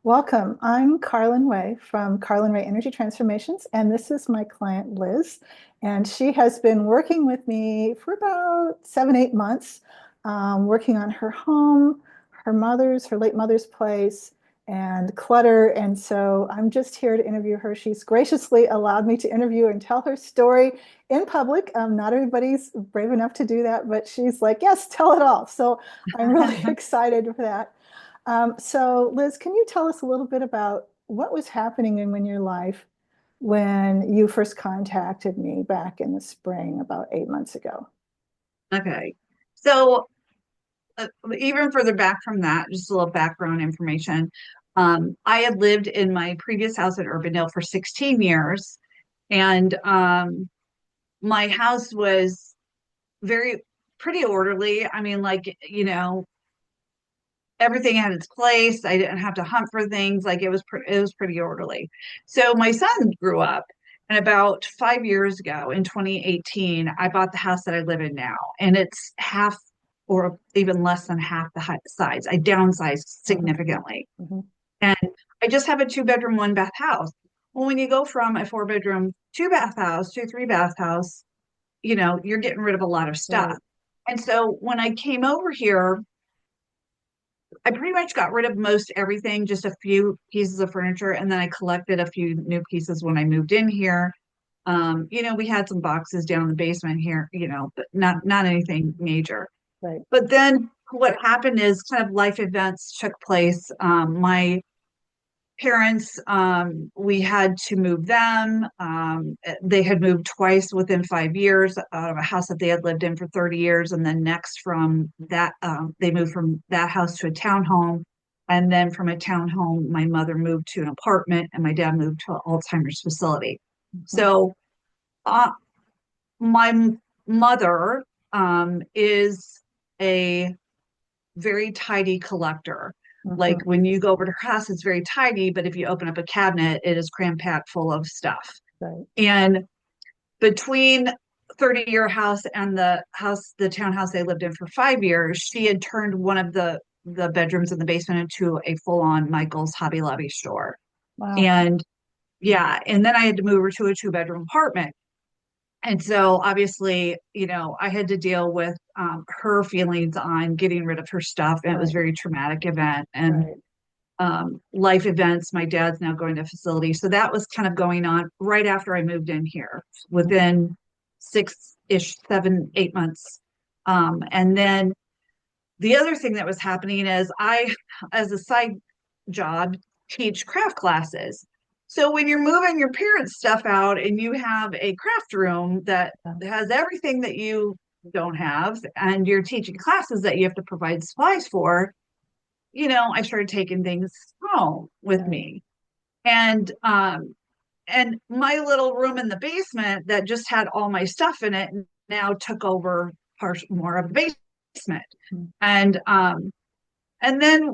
Welcome. I'm Carlin Way from Carlin Way Energy Transformations, and this is my client Liz. And she has been working with me for about 7, 8 months, working on her home, her late mother's place, and clutter. And so I'm just here to interview her. She's graciously allowed me to interview and tell her story in public. Not everybody's brave enough to do that, but she's like, yes, tell it all. So I'm really excited for that. So, Liz, can you tell us a little bit about what was happening in your life when you first contacted me back in the spring, about 8 months ago? Okay. So even further back from that, just a little background information. I had lived in my previous house in Urbandale for 16 years, and my house was very pretty orderly. I mean, everything had its place. I didn't have to hunt for things. Like it was pretty orderly. So my son grew up, and about 5 years ago in 2018, I bought the house that I live in now, and it's half or even less than half the size. I downsized Mhm, significantly, mhm. and I just have a two-bedroom, one-bath house. Well, when you go from a four-bedroom, two-bath house to a three-bath house, you're getting rid of a lot of stuff. Right. And so when I came over here, I pretty much got rid of most everything, just a few pieces of furniture, and then I collected a few new pieces when I moved in here. We had some boxes down in the basement here, but not anything major. Right. But then what happened is kind of life events took place. My parents, we had to move them. They had moved twice within 5 years out of a house that they had lived in for 30 years. And then next from that, they moved from that house to a townhome. And then from a townhome, my mother moved to an apartment and my dad moved to an Alzheimer's facility. Mhm, So uh, my mother is a very tidy collector. Like mhm. when you go over to her house, it's very tidy, but if you open up a cabinet, it is cram packed full of stuff. Right. And between 30-year house and the townhouse they lived in for 5 years, she had turned one of the bedrooms in the basement into a full-on Michael's Hobby Lobby store. Wow. And yeah, and then I had to move her to a two-bedroom apartment. And so obviously, I had to deal with her feelings on getting rid of her stuff. And it was a Right. very traumatic event and Right. life events. My dad's now going to a facility. So that was kind of going on right after I moved in here Mhm. within 6-ish, 7, 8 months. And then the other thing that was happening is as a side job, teach craft classes. So when you're moving your parents' stuff out and you have a craft room that Yeah. has everything that you don't have, and you're teaching classes that you have to provide supplies for, I started taking things home with Right. me. And my little room in the basement that just had all my stuff in it now took over more of the basement. Mhm. And then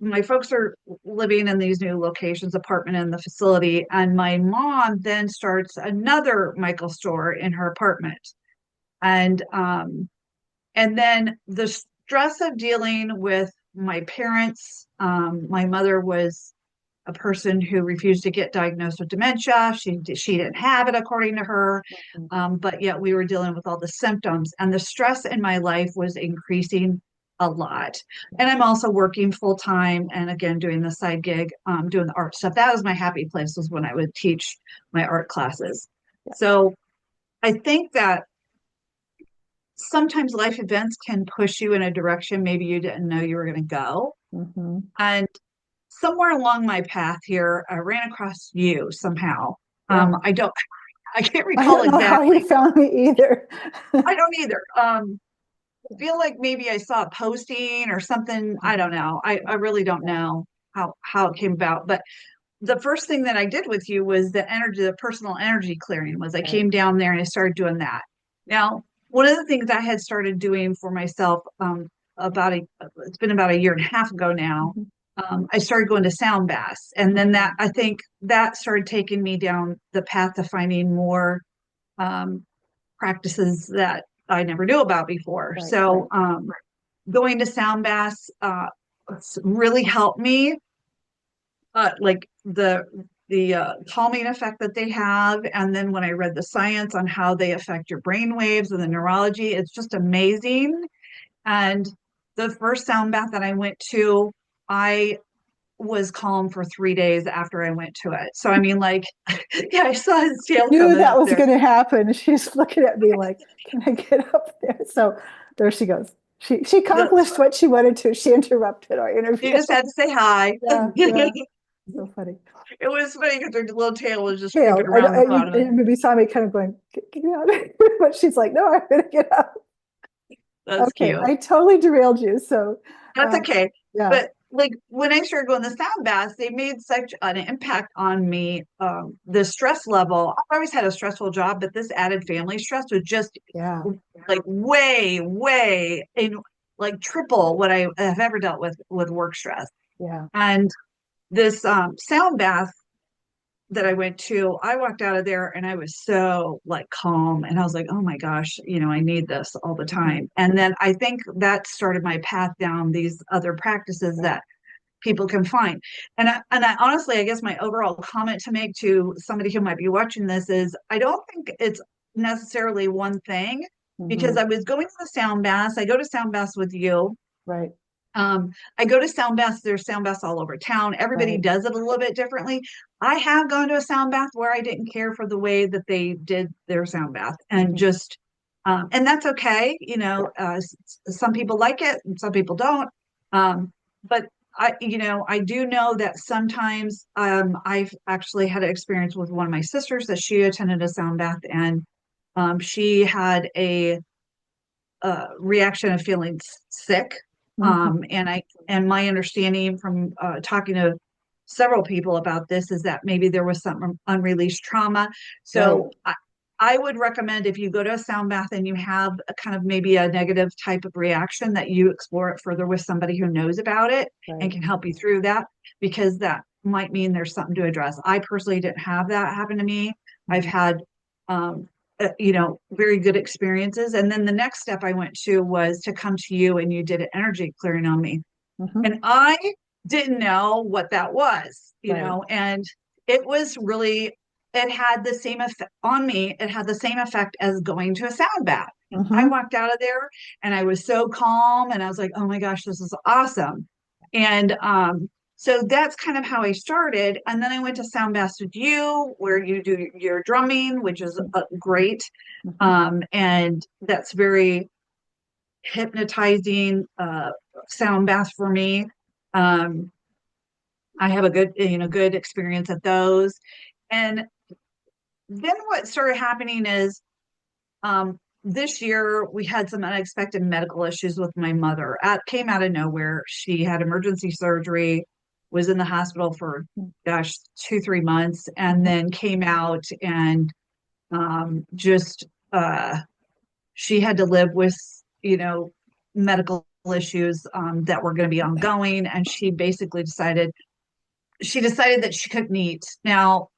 my folks are living in these new locations, apartment in the facility, and my mom then starts another Michael store in her apartment. And then the stress of dealing with my parents, my mother was a person who refused to get diagnosed with dementia. She didn't have it according to her, Mhm. but yet we were dealing with all the symptoms, and the stress in my life was increasing a lot. Yeah. And I'm also working full time, and again doing the side gig, doing the art stuff. That was my happy place, was when I would teach my art classes. Yeah. So I think that sometimes life events can push you in a direction maybe you didn't know you were going to go. Mhm. And somewhere along my path here, I ran across you somehow. Yeah. I don't, I can't I recall don't know how you exactly. found me either. I don't either. I feel like maybe I saw a posting or something. I Mhm. don't know. I really don't Yeah. know how it came about. But the first thing that I did with you was the personal energy clearing. Was I Right. came down there and I started doing that. Now, one of the things I had started doing for myself, it's been about a year and a half ago now. Mhm. I started going to sound baths, and then that Mhm. I think that started taking me down the path to finding more um, practices that I never knew about before. Right. So Right. going to sound baths really helped me like the calming effect that they have. And then when I read the science on how they affect your brain waves and the neurology, it's just amazing. And the first sound bath that I went to, I was calm for 3 days after I went to it. So I mean, like, yeah, I saw his tail Knew coming that up was there. going to happen. She's looking at me like, "Can I get up there?" So there she goes. She That's accomplished fun. what she wanted to. She interrupted our You interview. just had to say hi. Yeah, yeah. So funny. It was funny because her little tail was just creeping Tail. I, around the I, bottom of it. and maybe saw me kind of going, "Get out." But she's like, "No, I'm going to get up." That's Okay, cute. I totally derailed you. So, That's uh, okay. yeah, But like when I started going to sound baths, they made such an impact on me. The stress level, I've always had a stressful job, but this added family stress was just yeah, like way, way in like triple what I have ever dealt with work stress. yeah. And this sound bath that I went to, I walked out of there and I was so like calm and I was like, oh my gosh, I need this all the Mhm. time. And then I think that started my path down these other practices Right. that people can find. And I honestly, I guess my overall comment to make to somebody who might be watching this is I don't think it's necessarily one thing because Hmm. I was going to the sound baths. I go to sound baths with you. Right, I go to sound baths. There's sound baths all over town. Everybody right. does it a little bit differently. I have gone to a sound bath where I didn't care for the way that they did their sound bath and Hmm. just, and that's okay. Some people like it and some people don't. But I do know that sometimes, I've actually had an experience with one of my sisters that she attended a sound bath and, she had a reaction of feeling sick. Hmm. And my understanding from talking to several people about this is that maybe there was some unreleased trauma. Right. So I would recommend if you go to a sound bath and you have a kind of maybe a negative type of reaction that you explore it further with somebody who knows about it and Right. can help you through that because that might mean there's something to address. I personally didn't have that happen to me. I've Hmm. had um, very good experiences. And then the next step I went to was to come to you and you did an energy clearing on me. Hmm. And I didn't know what that was, Right. and it was really, it had the same effect on me. It had the same effect as going to a sound bath. I Hmm. walked out of there and I was so calm and I was like, oh my gosh, this is awesome. And so that's kind of how I started. And then I went to sound baths with you where you do your drumming, which is great. Hmm. And that's very hypnotizing sound bath for me. Um, I have a good experience at those. And then what started happening is this year we had some unexpected medical issues with my mother. Came out of nowhere. She had emergency surgery, was in the hospital for gosh 2-3 months, and Hmm. then came out and just she had to live with medical issues that were going to be ongoing, and she decided that she couldn't eat. Now,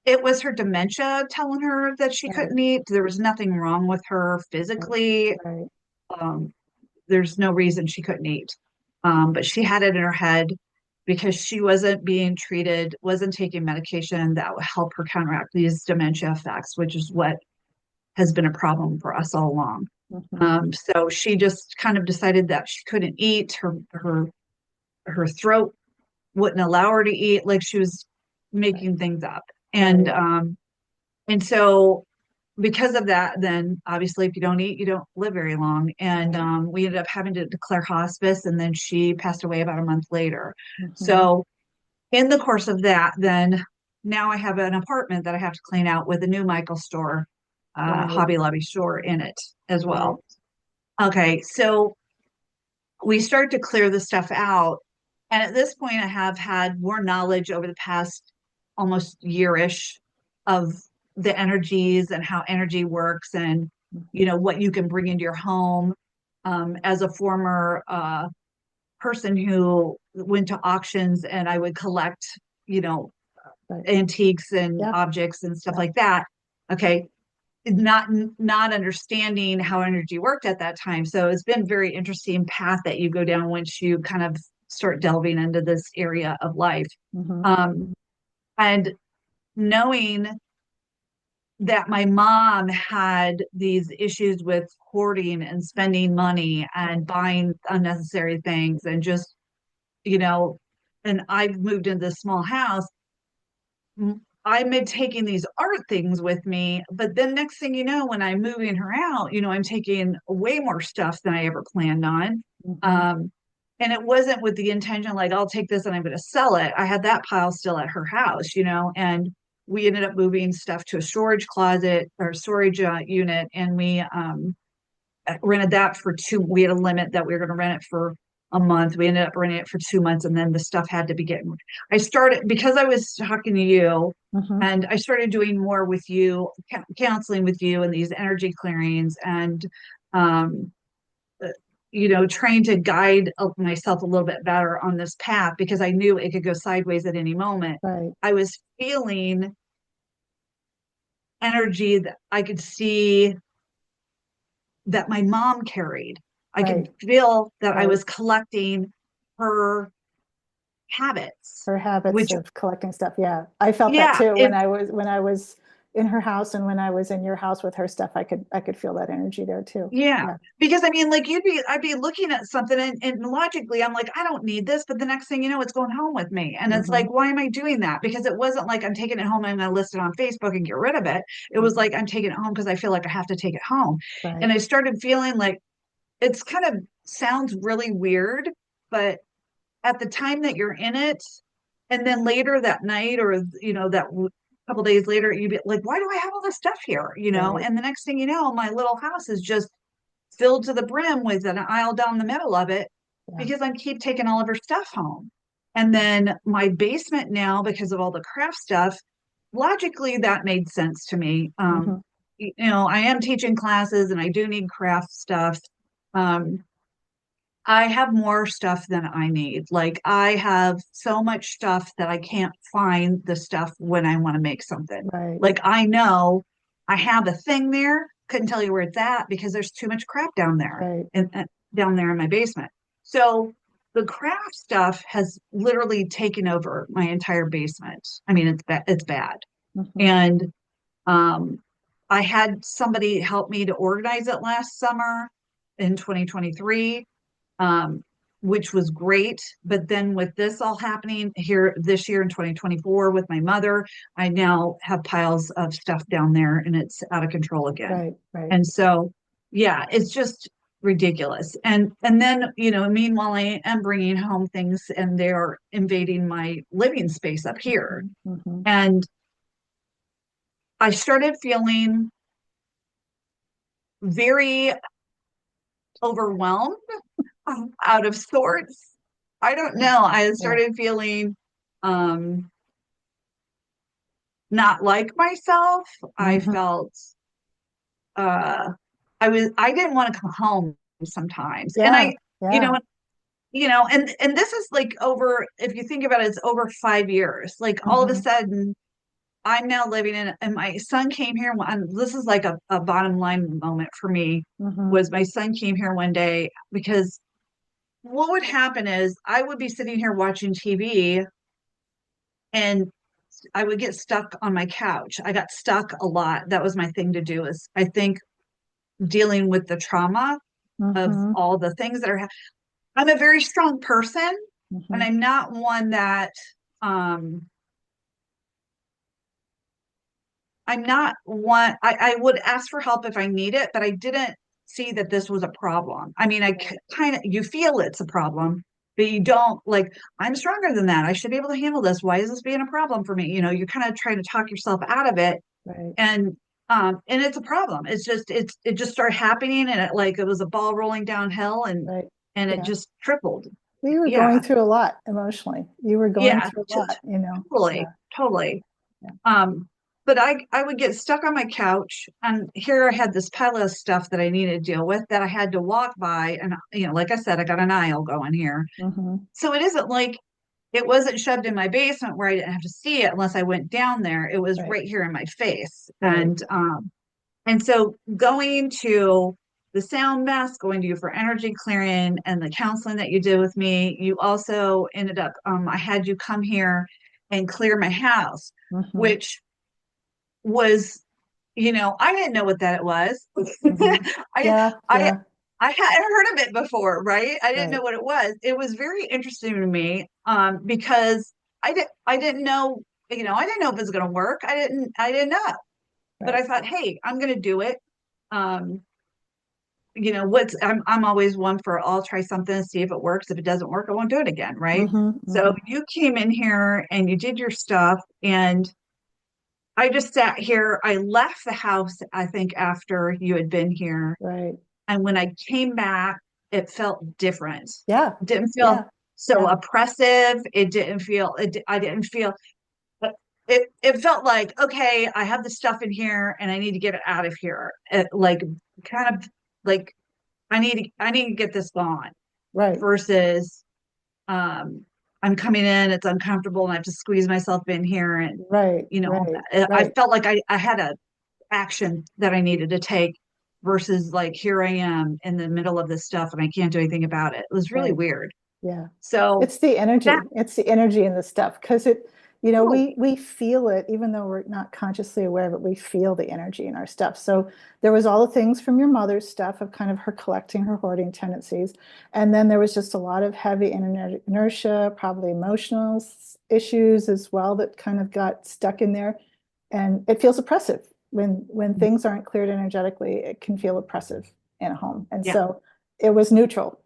it was her dementia telling her that she Right. couldn't eat. There was nothing wrong with her Right. physically. Right. Um, there's no reason she couldn't eat. But she had it in her head because she wasn't being treated, wasn't taking medication that would help her counteract these dementia effects, which is what has been a problem for us all along. Hmm. So she just kind of decided that she couldn't eat. Her throat wouldn't allow her to eat, like she was Right. making things up. And Right. um, and so because of that, then obviously if you don't eat, you don't live very long. And Right. we ended up having to declare hospice, and then she passed away about a month later. Hmm. So in the course of that, then now I have an apartment that I have to clean out with a new Michael store, Right. Hobby Lobby store in it as Right. well. Okay, so we start to clear the stuff out. And at this point, I have had more knowledge over the past almost year-ish of the energies and how energy works and, Hmm. what you can bring into your home. As a former person who went to auctions and I would collect, you know, Right. antiques and Yeah. objects and stuff Yeah. like that. Okay, not understanding how energy worked at that time. So it's been very interesting path that you go down once you kind of start delving into this area of life. Hmm. Um, and knowing that my mom had these issues with hoarding and spending money and buying unnecessary things and just, you know, and I've moved into this small house. I'm taking these art things with me, but then next thing you know, when I'm moving her out, I'm taking way more stuff than I ever planned on. Hmm. Um, and it wasn't with the intention, like, I'll take this and I'm going to sell it. I had that pile still at her house, and we ended up moving stuff to a storage closet or storage unit. And we rented that for we had a limit that we were going to rent it for a month. We ended up renting it for 2 months, and then the stuff had to be getting. I started because I was talking to you, Hmm. and I started doing more with you, counseling with you, and these energy clearings, and um, trying to guide myself a little bit better on this path because I knew it could go sideways at any moment. Right, I was feeling energy that I could see that my mom carried. I right, could feel that I right. was collecting her habits, Her habits which, of collecting stuff. Yeah, I felt that yeah, too when I was in her house and when I was in your house with her stuff. I could feel that energy there too. yeah. Yeah. Because I mean, like I'd be looking at something and logically I'm like, I don't need this. But the next thing you know, it's going home with me. And it's Hmm. like, why am I doing that? Because it wasn't like I'm taking it home and I'm going to list it on Facebook and get rid of it. It was Hmm. like, I'm taking it home because I feel like I have to take it home. Right. And I started feeling like it's kind of sounds really weird, but at the time that you're in it, and then later that night or that couple days later, you'd be like, why do I have all this stuff here? Right. And the next thing you know, my little house is just filled to the brim with an aisle down the middle of it Yeah. because I keep taking all of her stuff home. And then my basement now, because of all the craft stuff, logically that made sense to me. Hmm. I am teaching classes and I do need craft stuff. Um, I have more stuff than I need. Like I have so much stuff that I can't find the stuff when I want to make something. Right. Like I know I have a thing there, couldn't tell you where it's at because there's too much crap down there Right. and down there in my basement. So the craft stuff has literally taken over my entire basement. I mean, it's bad. Hmm. And um, I had somebody help me to organize it last summer in 2023, um, which was great. But then with this all happening here this year in 2024 with my mother, I now have piles of stuff down there and it's out of control again. Right. Right. And so, yeah, it's just ridiculous. And then, meanwhile, I am bringing home things and they're invading my living space up here. Hmm. Hmm. And I started feeling very overwhelmed, out of sorts. I don't Yeah. know. I Yeah. started feeling um not like myself. I Hmm. felt uh I didn't want to come home sometimes. And Yeah. you know, Yeah. and this is like over, if you think about it, it's over 5 years. Like all of a Hmm. sudden I'm now living in, and my son came here. This is like a bottom line moment for me Hmm. was my son came here one day because what would happen is I would be sitting here watching TV and I would get stuck on my couch. I got stuck a lot. That was my thing to do is I think dealing with the trauma of Hmm. all the things that are I'm a very strong person and Hmm. I'm not one that um I'm not one I would ask for help if I need it, but I didn't see that this was a problem. I mean, kind of you feel it's a problem, but you don't like I'm stronger than that. I should be able to handle this. Why is this being a problem for me? You're kind of trying to talk yourself out of it Right. and it's a problem. It just started happening and it was a ball rolling downhill Right. and it Yeah. just tripled. You were going Yeah. through a lot emotionally. You were going Yeah. through a lot. Totally. Yeah. Totally. Yeah. Um, but I would get stuck on my couch and here I had this pile of stuff that I needed to deal with that I had to walk by. And, like I said, I got an aisle going here. Hmm. So it isn't like it wasn't shoved in my basement where I didn't have to see it unless I went down there. It was Right. right here in my face. Right. And so going to the sound baths, going to you for energy clearing and the counseling that you did with me. You also ended up, I had you come here and clear my house, Hmm. which was, I didn't know what that it was. Hmm. I, Yeah, I, yeah, I hadn't heard of it before, right? I didn't know right. what it was. It was very interesting to me, because I didn't know, I didn't know if it was going to work. I didn't know, but Right. I thought, hey, I'm going to do it. Um, I'm always one for I'll try something, see if it works. If it doesn't work, I won't do it again, right? Hmm. So Hmm. you came in here and you did your stuff, and I just sat here. I left the house, I think, after you had been here. Right. And when I came back, it felt different. Yeah. It didn't feel Yeah. so Yeah. oppressive. I didn't feel, it felt like, okay, I have the stuff in here and I need to get it out of here. Like, kind of like, I need to get this gone Right. versus, um, I'm coming in, it's uncomfortable and I have to squeeze myself in here. And, Right. Right. I Right. felt like I had a action that I needed to take versus like, here I am in the middle of this stuff and I can't do anything about it. It was really Right. weird. Yeah. So It's the that, energy. It's the energy in the stuff because oh, we feel it even though we're not consciously aware of it. We feel the energy in our stuff. So there was all the things from your mother's stuff of kind of her collecting, her hoarding tendencies, and then there was just a lot of heavy inertia, probably emotional issues as well that kind of got stuck in there, and it feels oppressive when things aren't cleared energetically. It can feel oppressive in a home, and yeah, so it was neutral.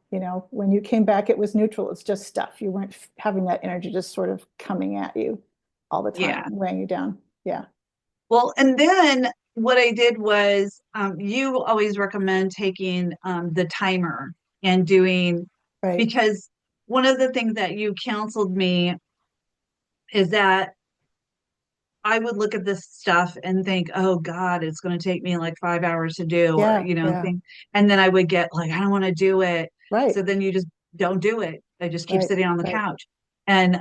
When you came back, it was neutral. It's just stuff. You weren't having that energy just sort of coming at you all the time, yeah. weighing you down. Yeah, Well, and then what I did was, you always recommend taking, the timer and doing, right. because one of the things that you counseled me is that I would look at this stuff and think, oh God, it's going to take me like 5 hours to do, or, Yeah, yeah, and then I would get like, I don't want to do it. right, So then you just don't do it. I just keep right, sitting on the right. couch. And,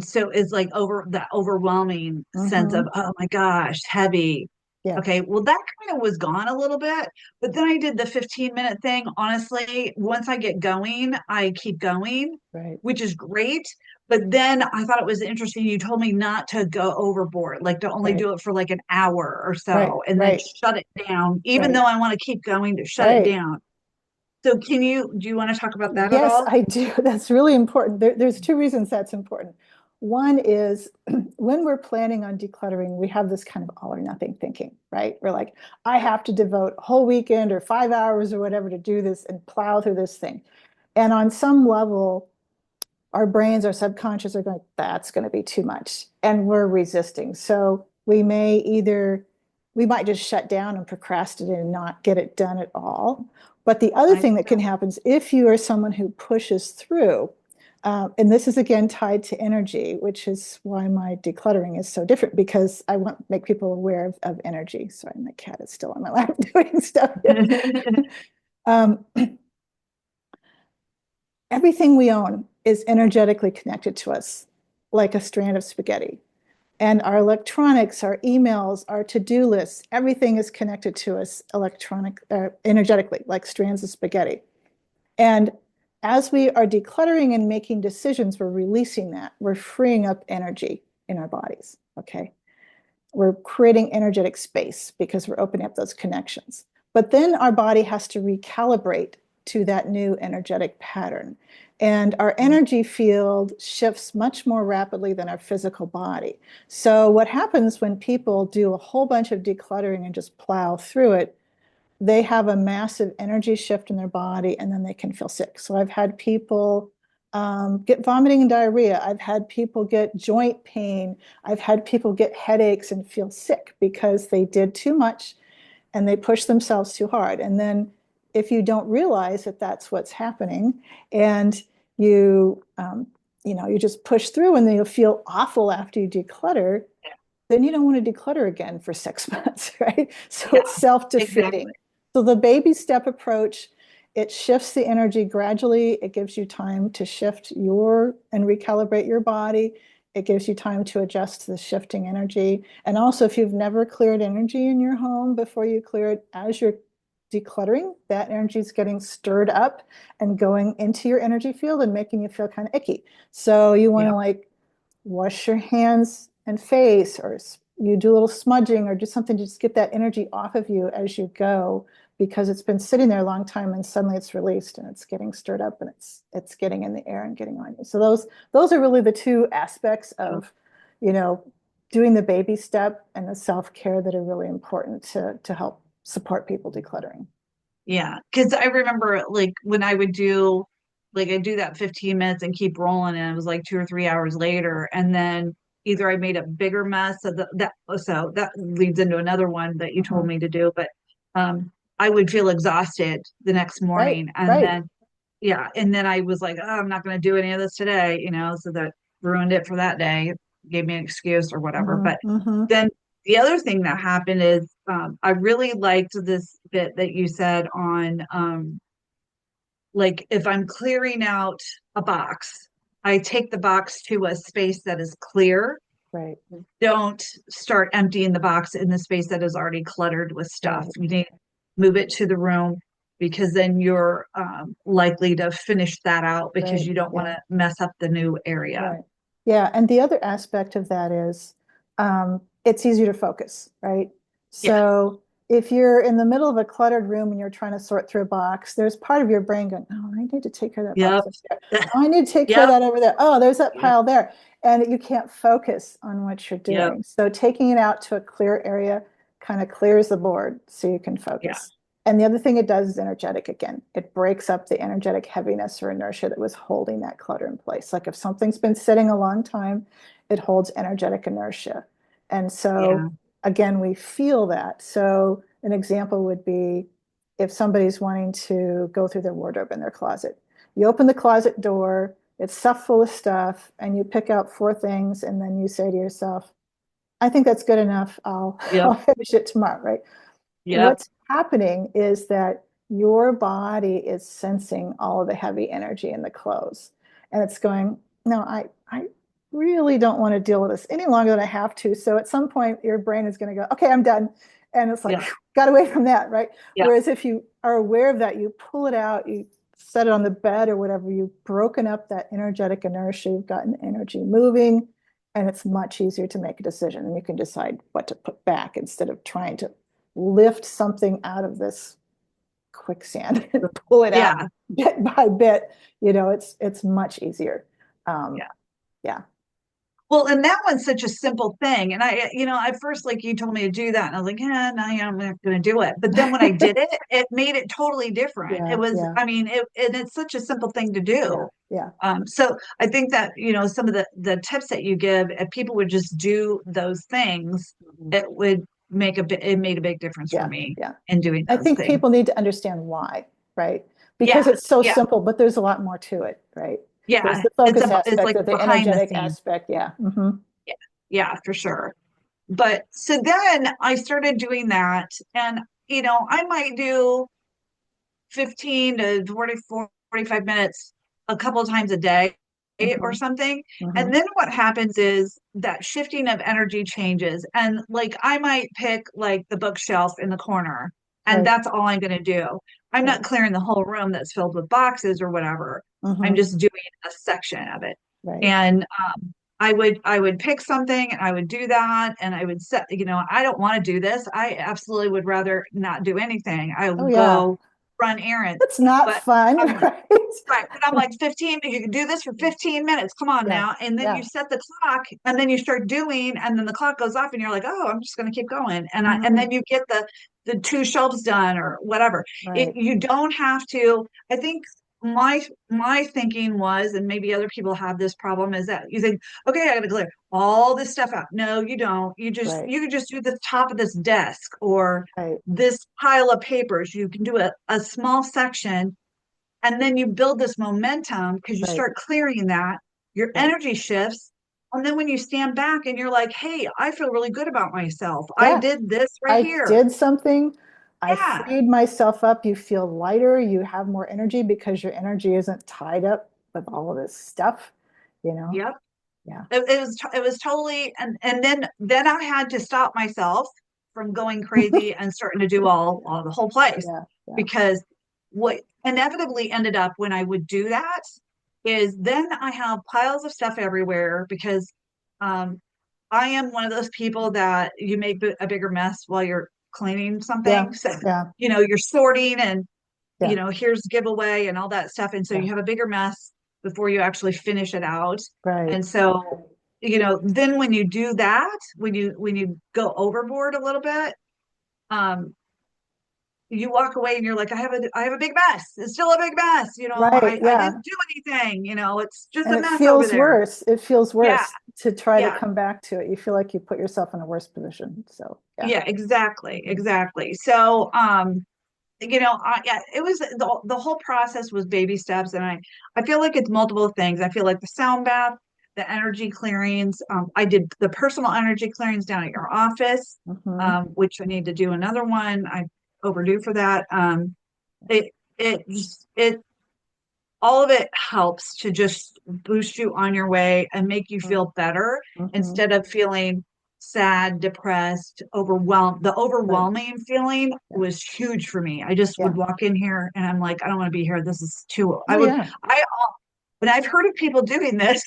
so it's like that overwhelming sense of, Mm-hmm. oh my gosh, heavy. Yeah, Okay, well, that kind of was gone a little bit, but then I did the 15-minute thing. Honestly, once I get going, I keep going, right, which is great. But then I thought it was interesting. You told me not to go overboard, like to only right, do it for like an hour or right, so and then right, shut it down, even right, though I want to keep going, to shut it right. down. So do you want to talk about that at Yes, all? I do. That's really important. There's two reasons that's important. One is when we're planning on decluttering, we have this kind of all or nothing thinking, right? We're like, I have to devote a whole weekend or 5 hours or whatever to do this and plow through this thing. And on some level, our brains, our subconscious are going, that's going to be too much. And we're resisting. So we might just shut down and procrastinate and not get it done at all. But the other I thing that can happen is if you are someone who pushes through, and this is again tied to energy, which is why my decluttering is so different because I want to make people aware of energy. Sorry, my cat is still on my lap doing stuff. um, Everything we own is energetically connected to us, like a strand of spaghetti. And our electronics, our emails, our to-do lists, everything is connected to us energetically, like strands of spaghetti. And as we are decluttering and making decisions, we're releasing that. We're freeing up energy in our bodies. Okay. We're creating energetic space because we're opening up those connections. But then our body has to recalibrate to that new energetic pattern. And our energy field shifts much more rapidly than our physical body. So, what happens when people do a whole bunch of decluttering and just plow through it, they have a massive energy shift in their body and then they can feel sick. So I've had people get vomiting and diarrhea. I've had people get joint pain. I've had people get headaches and feel sick because they did too much and they pushed themselves too hard. And then if you don't realize that that's what's happening and you, you just push through and then you'll feel awful after you declutter, then you don't want to declutter again for 6 months, right? So Yeah, it's self-defeating. exactly. So the baby step approach, it shifts the energy gradually. It gives you time to shift and recalibrate your body. It gives you time to adjust to the shifting energy. And also, if you've never cleared energy in your home before you clear it, as you're decluttering, that energy is getting stirred up and going into your energy field and making you feel kind of icky. So you want to Yep. like wash your hands and face, or you do a little smudging or do something to just get that energy off of you as you go, because it's been sitting there a long time and suddenly it's released and it's getting stirred up and it's getting in the air and getting on you. So those are really the two aspects of, you know, doing the baby step and the self-care that are really important to help support people decluttering. Yeah, because I remember like when I would do like I do that 15 minutes and keep rolling, and it was like 2 or 3 hours later, and then either I made a bigger mess of so that leads into another one that you told Mhm. me to do, but I would feel exhausted the next Right, morning, and right. then yeah, and then I was like, oh, I'm not going to do any of this today, so that ruined it for that day, gave me an excuse or whatever. Hmm. But Hmm. then the other thing that happened is I really liked this bit that you said on like if I'm clearing out a box, I take the box to a space that is clear. Right, Don't start emptying the box in the space that is already cluttered with stuff. right, You need to move it to the room because then you're likely to finish that out because right. you don't want Yeah. to mess up the new area. Right. Yeah. And the other aspect of that is it's easier to focus, right? Yeah. So if you're in the middle of a cluttered room and you're trying to sort through a box, there's part of your brain going, oh, I need to take care of that box Yep. up there. Oh, I need to take care of Yep. that over there. Oh, there's that Yep. pile there. And you can't focus on what you're Yep. doing. So taking it out to a clear area kind of clears the board so you can Yeah. focus. And the other thing it does is energetic again. It breaks up the energetic heaviness or inertia that was holding that clutter in place. Like if something's been sitting a long time, it holds energetic inertia. And so Yeah. again, we feel that. So an example would be if somebody's wanting to go through their wardrobe in their closet. You open the closet door, it's stuffed full of stuff, and you pick out four things, and then you say to yourself, I think that's good enough. Yep. I'll finish it tomorrow, right? Yep. What's happening is that your body is sensing all of the heavy energy in the clothes. And it's going, no, I really don't want to deal with this any longer than I have to. So at some point, your brain is going to go, okay, I'm done. And it's like, Yep. got away from that, right? Yep. Whereas if you are aware of that, you pull it out, you set it on the bed or whatever, you've broken up that energetic inertia, you've gotten energy moving, and it's much easier to make a decision. And you can decide what to put back instead of trying to lift something out of this quicksand and pull it out Yeah. bit by bit. It's much easier. Um, Yeah. yeah, Well, and that one's such a simple thing. And at first, like you told me to do that, and I was like, yeah, no, yeah, I'm not going to do it. But then when I did it, it made it totally different. It yeah, was, yeah, I mean, and it's such a simple thing to yeah, do. yeah. So I think that, some of the tips that you give, if people would just do those things, Mhm. it made a big difference for Yeah, me yeah. in doing I those think things. people need to understand why, right? Yeah. Because it's so Yeah. simple, but there's a lot more to it, right? There's Yeah. the It's focus it's aspect, like of the behind the energetic scenes. aspect. Yeah. Hmm. Yeah. Yeah, for sure. But so then I started doing that, and I might do 15 to 45 minutes a couple of times a day or Hmm. something. Hmm. And then what happens is that shifting of energy changes. And like I might pick like the bookshelf in the corner, and Right, that's all I'm going to do. I'm right. not clearing the whole room that's filled with boxes or whatever. I'm Hmm. just doing a section of it. Right, And I would pick something and I would do that and I would set, I don't want to do this. I absolutely would rather not do anything. I oh will yeah, go run errands. it's not But fun. I'm like, Right? right. But I'm like 15, you can do this for 15 minutes. Come on Yeah, now. And then you yeah. set the clock and then you start doing, and then the clock goes off and you're like, oh, I'm just gonna keep going. And Hmm. then you get the two shelves done or whatever. Right. You don't have to, I think my thinking was, and maybe other people have this problem, is that you think, okay, I gotta clear all this stuff out. No, you don't. Right, You can just do the top of this desk or right, this pile of papers. You can do a small section, and then you build this momentum because you right, start clearing that, your right. energy shifts. And then when you stand back and you're like, hey, I feel really good about myself. I Yeah, did this right I here. did something. I Yeah. freed myself up. You feel lighter. You have more energy because your energy isn't tied up with all of this stuff, you know? Yep. Yeah. It was totally, and then I had to stop myself from going crazy and starting to do all the whole place. Yeah, yeah, Because what inevitably ended up when I would do that is then I have piles of stuff everywhere because um, I am one of those people that you make a bigger mess while you're cleaning yeah, something. So, yeah, you're sorting and, yeah, here's giveaway and all that stuff. And so yeah. you have a bigger mess before you actually finish it out. Right. And so, then when you do that, when you go overboard a little bit, um, you walk away and you're like, I have a big mess. It's still a big mess. Right. I Yeah. didn't do anything. It's just And a it mess over feels there. worse. It feels Yeah, worse to try to yeah, come back to it. You feel like you put yourself in a worse position. So, yeah. yeah, exactly, Mhm. exactly. So, yeah, it was the whole process was baby steps, and I feel like it's multiple things. I feel like the sound bath, the energy clearings. I did the personal energy clearings down at your office, Mhm. which I need to do another one. I overdue for that. It it all of it helps to just boost you on your way and make you Mhm. feel better Mhm. instead of feeling sad, depressed, overwhelmed. The Right. overwhelming feeling Yeah. was huge for me. I just would Yeah. walk in here and I'm like, I don't want to be here. This is too, Oh, yeah. and I've heard of people doing this.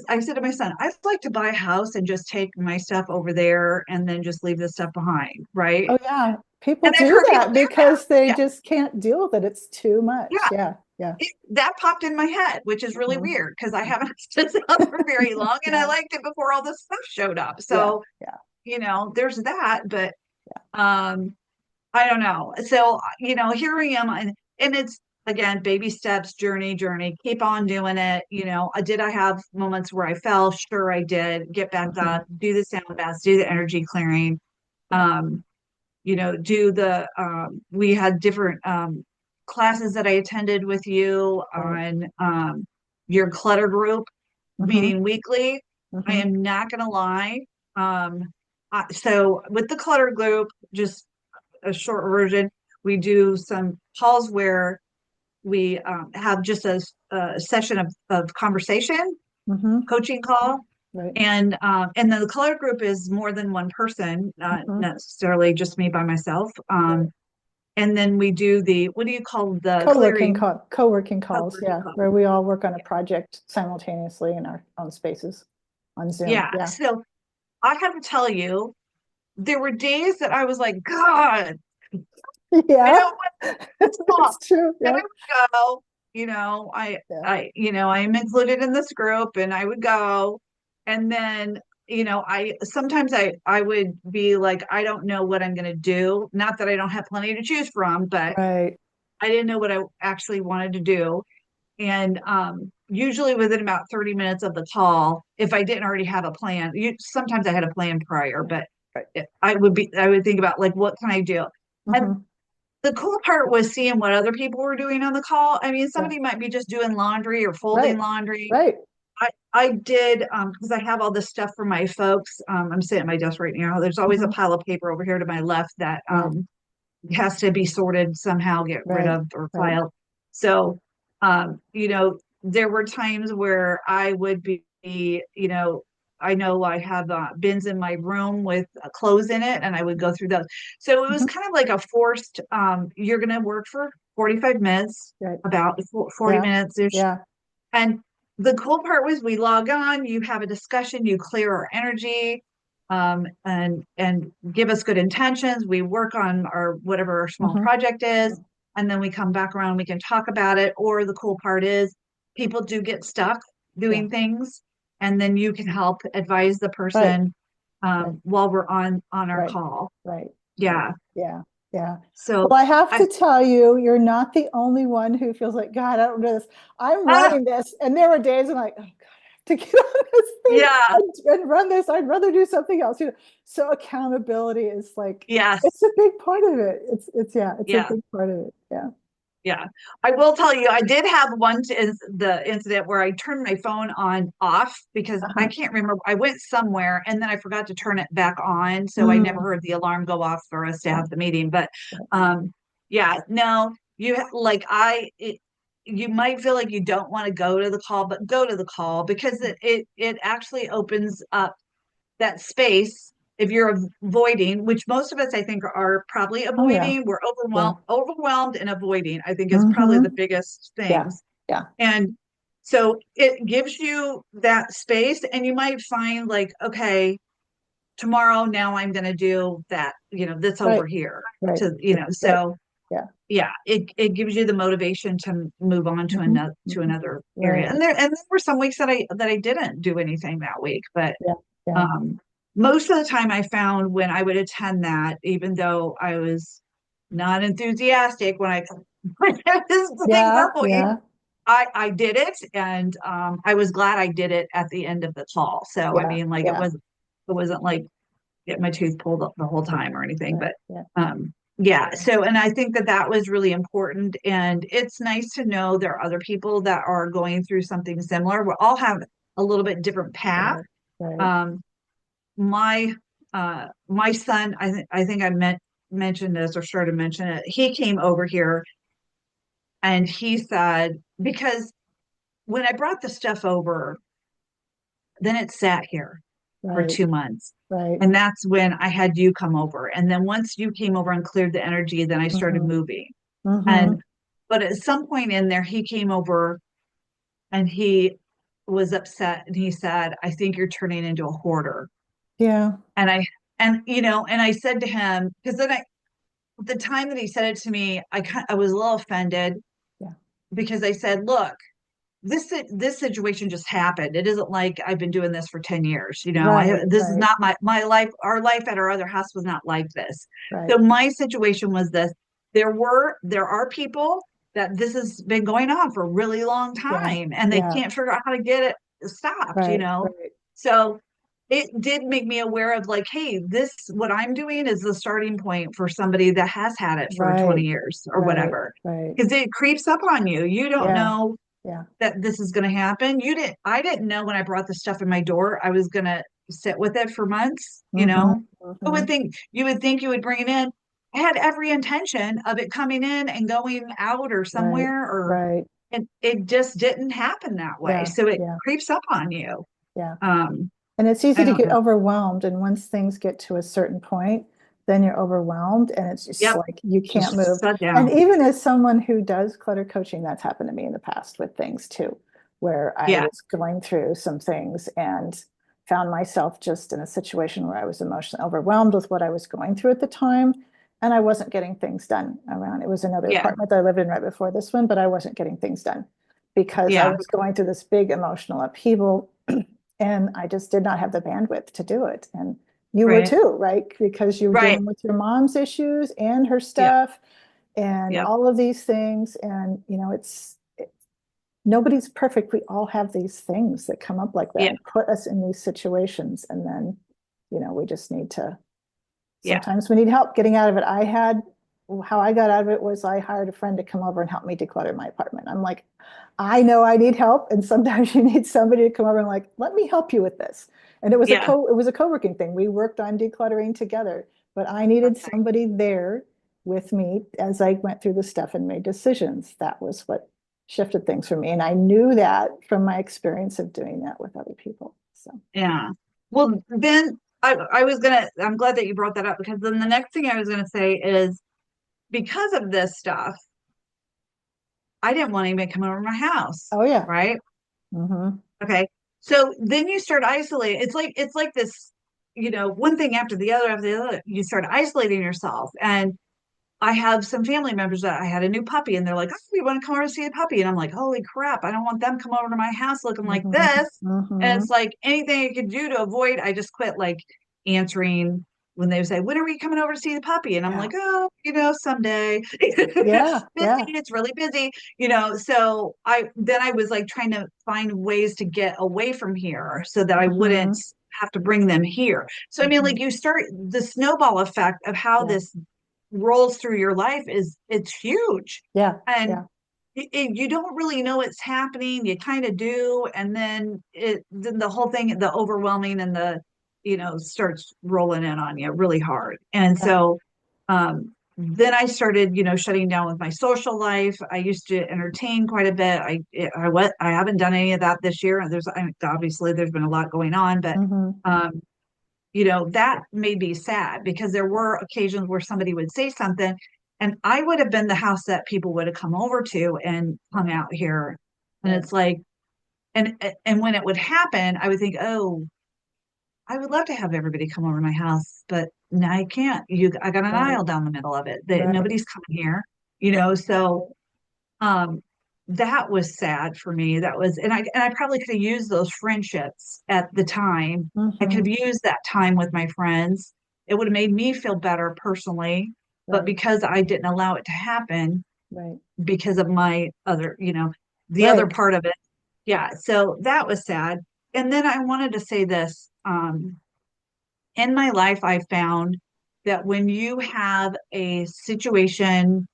I said to my son, I'd like to buy a house and just take my stuff over there and then just leave this stuff behind. Right. Oh, yeah. People And I've do heard people that do that. because they Yeah. just can't deal with it. It's too much. Yeah. Yeah. Yeah. That popped in my head, which is really Mhm. weird because I haven't stood out for very long and I Yeah. liked it before all this stuff showed up. Yeah. So, Yeah. there's that, but Yeah. um, I don't know. So, here I am and it's again, baby steps, journey, keep on doing it. I have moments where I fell. Sure, I did. Get back Mhm. up, do the sound baths, do the energy clearing. Yeah. Um, do we had different classes that I attended with you Right. on your clutter group Mhm. meeting weekly. I Mhm. am not going to lie. So with the clutter group, just a short version, we do some calls where we have just a session of conversation, Mhm. coaching call, Right. and then the color group is more than one person, not Mhm. necessarily just me by myself. Right. And then we do the what do you call the Co-working clearing call, co-working calls, co-working yeah, call? where we all work on a project simultaneously in our own spaces on Zoom. Yeah. Yeah. So I have to tell you, there were days that I was like, God, I Yeah, don't want to it's stop. true. And Yeah. I would go, Yeah. I'm included in this group and I would go. And then, I sometimes I would be like, I don't know what I'm gonna do. Not that I don't have plenty to choose from, but Right. I didn't know what I actually wanted to do. And usually within about 30 minutes of the call, if I didn't already have a plan, sometimes I had a plan prior, Yeah. but Right. I would think about like, what can I do? And Hmm. the cool part was seeing what other people were doing on the call. I mean, Yeah. somebody might be just doing laundry or folding Right. laundry. Right. I did because I have all this stuff for my folks. I'm sitting at my desk right now. There's always a Hmm. pile of paper over here to my left that Right. has to be sorted somehow, get rid Right. of or Right. filed. So, there were times where I would be, I know I have bins in my room with clothes in it, and I would go through those. So it was Hmm. kind of like a forced, you're going to work for 45 minutes, Right. about 40 Yeah. minutes ish. Yeah. And the cool part was we log on, you have a discussion, you clear our energy, and give us good intentions. We work on our whatever our small Hmm. project is, and then we come back around, we can talk about it. Or the cool part is people do get stuck Yeah. doing things, and then you can help advise the Right. person Right. while we're on our Right. call. Right. Right. Yeah. Yeah. Yeah. So Well, I have I to tell you, you're not the only one who feels like, God, I don't do this. I'm ah running this. And there were days I'm like, oh, God, I have to get on this thing yeah, and run this. I'd rather do something else. So accountability is like, yes, it's a big part of it. Yeah, it's a yeah. big part of it. Yeah. Yeah, I will tell you, I did have is the incident where I turned my phone on off because I Uh-huh. can't remember. I went somewhere and then I forgot to turn it back on, so I never Mm, heard the alarm go off for us to yeah. have the meeting. But Yeah. yeah, no, you might feel like you don't want to go to the call, but go to the call because it actually opens up that space. if you're avoiding, which most of us I think are probably Oh yeah. avoiding, we're Yeah. overwhelmed and avoiding, I think is probably the Mm-hmm. biggest Yeah. things. Yeah. And so it gives you that space, and you might find like, okay, tomorrow now I'm going to do that, that's over Right. here Right. to, Right. so Yeah. yeah, it gives you the motivation to move on to Mm-hmm. Mm-hmm. another area. Right. And there were some weeks that I didn't do anything that week, but Yeah. Yeah. um most of the time I found when I would attend that, even though I was not enthusiastic when I when I was doing Yeah. something, Yeah. I did it, and I was glad I did it at the end of the call. So I Yeah. mean, like Yeah. it wasn't like get my tooth pulled up the whole time or anything, Right. but Yeah. yeah. So, and I think that that was really important, and it's nice to know there are other people that are going through something similar. We all have a little bit different path. Right. Right. Um, my my son, I think I mentioned this or started mentioning it. He came over here and he said, because when I brought the stuff over, then it sat here for Right. 2 months. Right. And that's when I had you come over. And then once you came over and cleared the energy, then I started Mm-hmm. moving. Mm-hmm. And but at some point in there, he came over and he was upset and he said, I think you're turning into a hoarder. Yeah. And and I said to him, because then the time that he said it to me, I was a little offended Yeah. because I said, look, this situation just happened. It isn't like I've been doing this for 10 years. Right. This is Right. not my life. Our life at our other house was not like this. So Right. my situation was this. There are people that this has been going on for a really long Yeah. time and they Yeah. can't figure out how to get it stopped, Right. Right. So it did make me aware of like, hey, what I'm doing is the starting point for somebody that has had it for 20 Right. years or Right. whatever. Right. Because it creeps up on you. You don't Yeah. know Yeah. that this is going to happen. I didn't know when I brought the stuff in my door, I was going to sit with it for months. Mm-hmm. I Mm-hmm. would think you would bring it in. I had every intention of it coming in and going out or Right. somewhere, or Right. it just didn't happen that way. Yeah. So it Yeah. creeps up on you. Yeah. Um, And it's easy I to don't get know. overwhelmed. And once things get to a certain point, then you're overwhelmed and it's just Yep. like you can't Just move. shut And down. even as someone who does clutter coaching, that's happened to me in the past with things too, where I Yeah. was going through some things and found myself just in a situation where I was emotionally overwhelmed with what I was going through at the time. And I wasn't getting things done around. It was another Yeah. apartment that I lived in right before this one, but I wasn't getting things done because I Yeah. was going through this big emotional upheaval and I just did not have the bandwidth to do it. And you were Right. too, right? Because you were Right. dealing with your mom's issues and her Yep. stuff and Yep. all of these things. And, nobody's perfect. We all have these things that come up like that Yeah. and put us in these situations. And then, we just need to, Yeah. sometimes we need help getting out of it. How I got out of it was I hired a friend to come over and help me declutter my apartment. I'm like, I know I need help, and sometimes you need somebody to come over and like, let me help you with this. And Yeah. it was a co-working thing. We worked on decluttering together, but I needed Okay. somebody there with me as I went through the stuff and made decisions. That was what shifted things for me. And I knew that from my experience of doing that with other people. So, Yeah. Well, then I'm glad that you brought that up, because then the next thing I was gonna say is, because of this stuff, I didn't want anybody coming over to my house, oh yeah. right? Mm-hmm. Okay. So then you start isolating. It's like this, one thing after the other, you start isolating yourself. And I have some family members that I had a new puppy and they're like, oh, we want to come over to see the puppy. And I'm like, holy crap, I don't want them come over to my house looking like Mm-hmm. this. And Mm-hmm. it's like anything I could do to avoid, I just quit like answering when they would say, when are we coming over to see the puppy? And I'm Yeah. like, oh, someday. Yeah. Busy, Yeah. it's really busy, so I was like trying to find ways to get away from here so that I wouldn't Mm-hmm. have to bring them here. So I mean, Mm-hmm. like, you start the snowball effect of how Yeah. this rolls through your life it's huge. Yeah. And Yeah. you don't really know it's happening, you kind of do, and then the whole thing, the overwhelming and the starts rolling in on you really hard. And Yeah. so then I started shutting down with my social life. I used to entertain quite a bit. I haven't done any of that this year, and obviously there's been a lot going on, but Mm-hmm. um that made me sad because there were occasions where somebody would say something and I would have been the house that people would have come over to and hung Right. out here. And Right. it's like, and when it would happen, I would think, oh, I would love to have everybody come over to my house, but no, I can't. I got an Right. aisle down the middle of it that Right. nobody's coming here. So um, that was sad for me. That was, and I probably could have used those friendships at the time. I could Mm-hmm. have used that time with my friends. It would have made me feel better personally, but Right. because I didn't allow it to happen Right. because of my the other Right. part of it. Yeah, so that was sad. And then I wanted to say this. In my life, I found that when you have a situation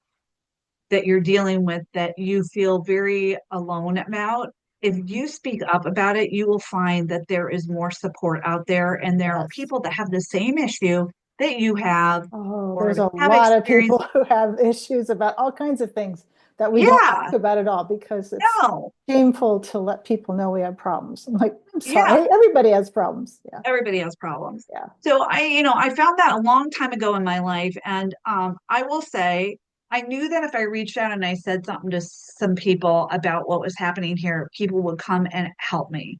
that you're dealing with that you feel very alone about, if Mhm. you speak up about it, you will find that there is more support out there. And there are Yes. people that have the same issue that you have Oh, or there's a have lot of experienced. people who have issues about all kinds of things that we don't Yeah, talk about at all because it's no, shameful to let people know we have problems. I'm like, I'm yeah, sorry, everybody has problems. Yeah. everybody has problems. Yeah. So I found that a long time ago in my life. And I will say, I knew that if I reached out and I said something to some people about what was happening here, people would come and help me.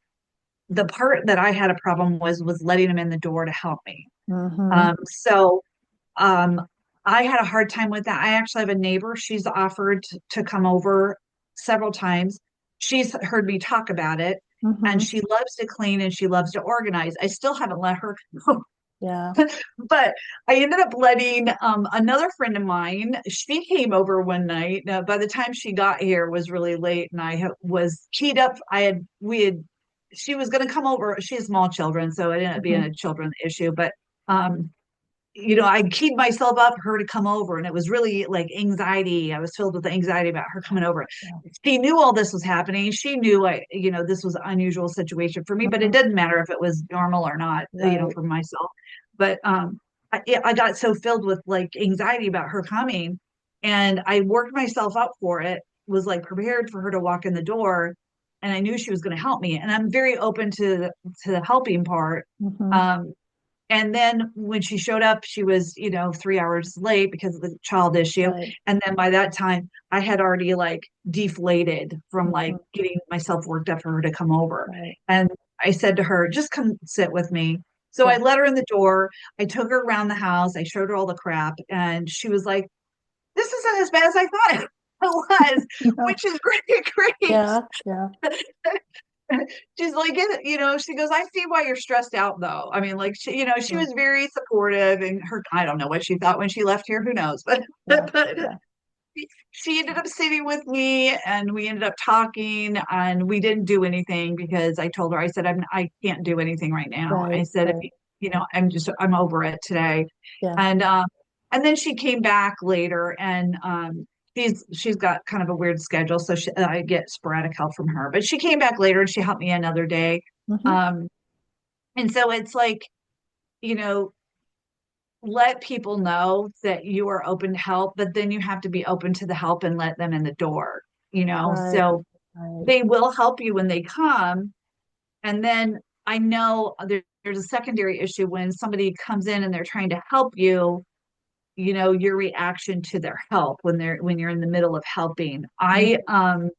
The part that I had a problem was letting them in the door to help me. Hmm. So um, I had a hard time with that. I actually have a neighbor. She's offered to come over several times. She's heard me talk about it, and Hmm. she loves to clean and she loves to organize. I still haven't let her come. Yeah. But I ended up letting another friend of mine. She came over one night. Now, by the time she got here, it was really late, and was keyed up. We had. She was going to come over. She has small children, so it ended up being Hmm. a children issue. But um, I keyed myself up for her to come over, and it was really like anxiety. I was filled with anxiety about her coming over. Yeah. She knew all this was happening. She knew this was an unusual situation for me, but it Hmm. didn't matter if it was normal or not, Right. for myself. But I got so filled with like anxiety about her coming, and I worked myself up for it. Was like prepared for her to walk in the door, and I knew she was going to help me. And I'm very open to the helping part. Hmm. Um, and then when she showed up, she was, 3 hours late because of the child issue. Right. And then by that time, I had already like deflated from like Hmm. getting myself worked up for her to come over. Right. And I said to her, just come sit with me. So I Yeah. let her in the door. I took her around the house. I showed her all the crap. And she was like, this isn't as bad as I thought it was, No. which is great, great. Yeah. Yeah. She's like, she goes, I see why you're stressed out though. I mean, like, she Yeah. was very supportive and I don't know what she thought when she left here, who knows, but, Yeah. but Yeah. she ended up sitting with me and we ended up talking and we didn't do anything because I told her, I said, I can't do anything right now. I Right. said, if Right. I'm over it today. Yeah. And, and then she came back later and, she's got kind of a weird schedule, so I get sporadic help from her. But she came back later and she helped me another day. Hmm. Um, and so it's like, you know, let people know that you are open to help, but then you have to be open to the help and let them in the door. Right. So Right. they will help you when they come. And then I know there's a secondary issue when somebody comes in and they're trying to help you, your reaction to their help when you're in the middle of helping. I Mhm.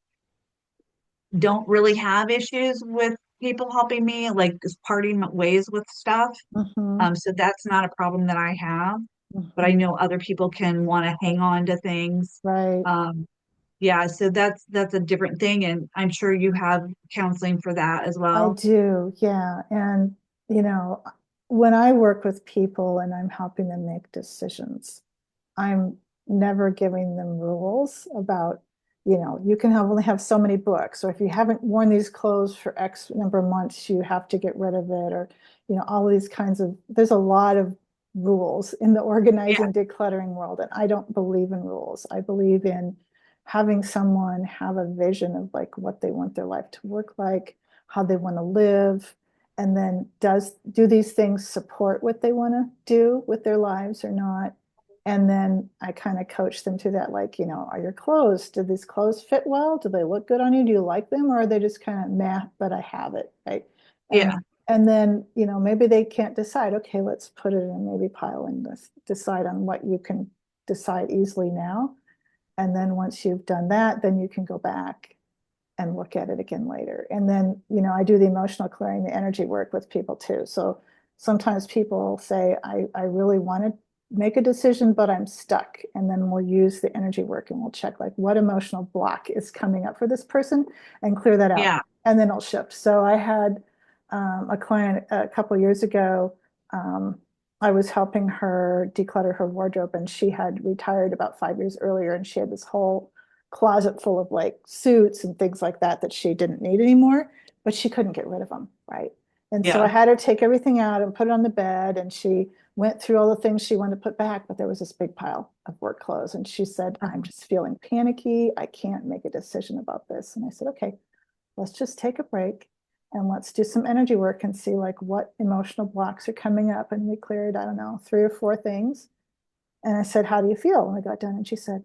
don't really have issues with people helping me, like just parting ways with stuff. Mhm. So that's not a problem that I have, but I Mhm. know other people can want to hang on to things. Right. Um, yeah, so that's a different thing, and I'm sure you have counseling for that as I well. do, yeah. And, you know, when I work with people and I'm helping them make decisions, I'm never giving them rules about, you can only have so many books, or if you haven't worn these clothes for X number of months, you have to get rid of it, or, all these kinds of, there's a lot of rules in the Yeah, organizing, decluttering world. And I don't believe in rules. I believe in having someone have a vision of like what they want their life to work like, how they want to live, and then do these things support what they want to do with their lives or not? And then I kind of coach them to that, like, are your clothes, do these clothes fit well? Do they look good on you? Do you like them? Or are they just kind of meh, but I have it, right? And yeah, And then, maybe they can't decide, okay, let's put it in a maybe pile and let's decide on what you can decide easily now. And then once you've done that, then you can go back and look at it again later. And then, I do the emotional clearing, the energy work with people too. So sometimes people say, I really want to make a decision, but I'm stuck. And then we'll use the energy work and we'll check like what emotional block is coming up for this person and clear that out. Yeah. And then it'll shift. So I had a client a couple of years ago. I was helping her declutter her wardrobe, and she had retired about 5 years earlier, and she had this whole closet full of like suits and things like that that she didn't need anymore, but she couldn't get rid of them, right? And so I Yeah. had her take everything out and put it on the bed, and she went through all the things she wanted to put back, but there was this big pile of work clothes. And she said, I'm just feeling panicky. I can't make a decision about this. And I said, okay, let's just take a break and let's do some energy work and see like what emotional blocks are coming up. And we cleared, I don't know, 3 or 4 things. And I said, how do you feel? And I got done. And she said,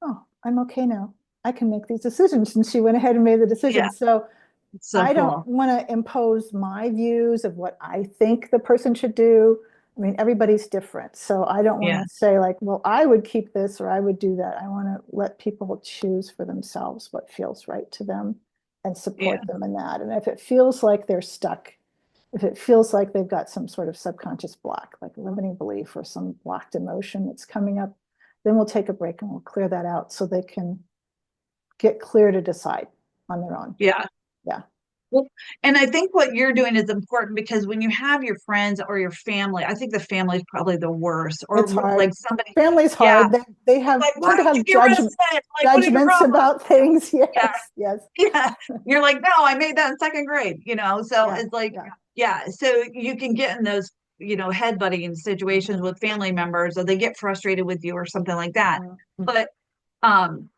oh, I'm okay now. I can make these decisions. And she went ahead and made the Yeah. decision. So It's so I don't cool. want to impose my views of what I think the person should do. I mean, everybody's different. So I don't want Yeah. to say like, well, I would keep this or I would do that. I want to let people choose for themselves what feels right to them and Yeah. support them in that. And if it feels like they're stuck, if it feels like they've got some sort of subconscious block, like a limiting belief or some blocked emotion that's coming up, then we'll take a break and we'll clear that out so they can get clear to decide on their own. Yeah. Yeah. Well, and I think what you're doing is important because when you have your friends or your family, I think the family is probably the worst, It's or hard. like somebody, Family's yeah, hard. They have like, why tend to don't you have get rid of it? Like, what are your judgments problems? about things. Yeah, Yes, yes, yeah. You're like, no, I made that in second grade. So yeah, it's like, yeah. yeah. So you can get in those, headbutting situations Mhm, with family members, or they get frustrated with you or something like that. mhm, But um,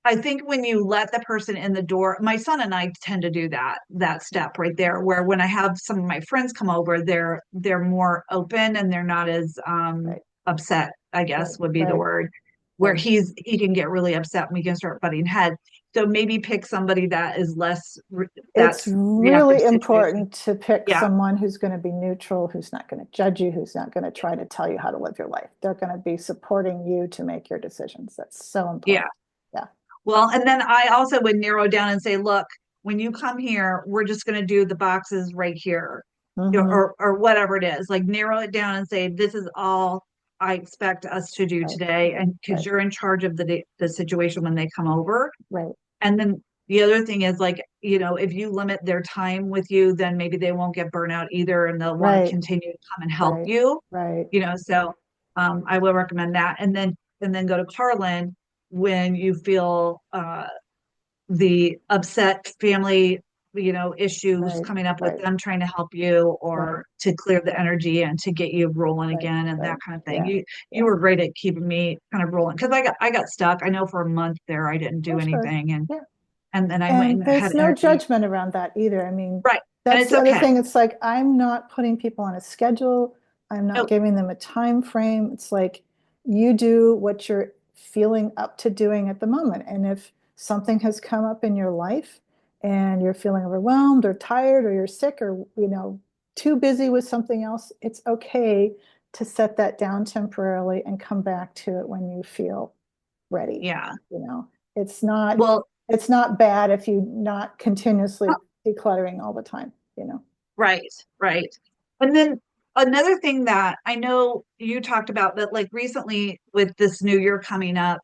I think when you let the person in the door, my son and I tend to do that step right there, where when I have some of my friends come over, they're more open and they're not as right, upset, I right, guess would be the right, word, where right. he can get really upset and we can start butting heads. So maybe pick somebody that is less It's that's reactive really situation. important to pick Yeah, someone who's going to be neutral, who's not going to judge you, who's not going to try to tell you how to live your life. They're going to be supporting you to make your decisions. That's so yeah. important. Yeah. Well, and then I also would narrow down and say, look, when you come here, we're just going to do the boxes right here, Hmm. or whatever it is. Like narrow it down and say, this is all I expect us to do Right, today, and because right, you're in charge of the situation when they come over. right, And then the other thing is like, if you limit their time with you, then maybe they won't get burnout either, and they'll want to right, continue to come and help right, you. right, So I will recommend that, and then go to Carlin when you feel the upset family, issues right, coming up with right, them trying to help you right, or to clear the energy and to get you rolling right, again and that right. kind of thing. Yeah, You yeah. were great at keeping me kind of rolling because I got stuck. I know for a month there I didn't do Oh, sure. anything, and Yeah. and then I went And and had there's no energy. judgment around that either. I mean, Right. And that's it's the other okay. thing. It's like I'm not putting people on a schedule. I'm not Oh, giving them a time frame. It's like you do what you're feeling up to doing at the moment. And if something has come up in your life and you're feeling overwhelmed or tired or you're sick or, too busy with something else, it's okay to set that down temporarily and come back to it when you feel ready. yeah. You know, it's not Well, it's not bad if you're not continuously decluttering all the time. right, right. And then another thing that I know you talked about that like recently with this new year coming up,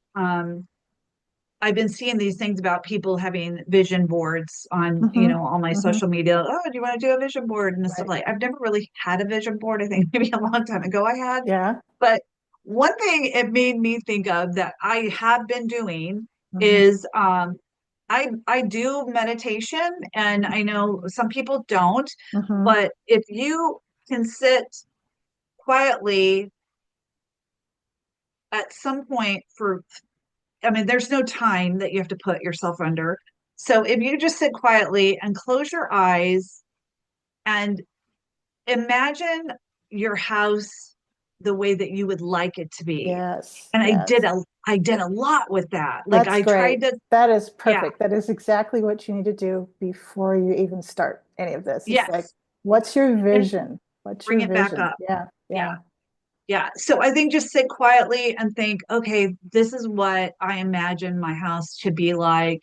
I've been seeing these things about people having vision boards on, Hmm. on my Hmm. social media. Oh, do you want to do a vision board and stuff Right. like I've never really had a vision board. I think maybe a long time ago I had. Yeah. But one thing it made me think of that I have been doing Hmm. is I do meditation, and I know some people don't, Hmm. but if you can sit quietly at some point for, I mean, there's no time that you have to put yourself under. So if you just sit quietly and close your eyes and imagine your house the way that you would like it to be. Yes. And Yes. I did a lot with that. Like That's I tried great. to, That is yeah, perfect. That is exactly what you need to do before you even start any of this. It's like yes, What's your and vision? What's bring your it back vision? up. Yeah, Yeah. yeah. Yeah. So I think just sit quietly and think, okay, this is what I imagine my house should be like.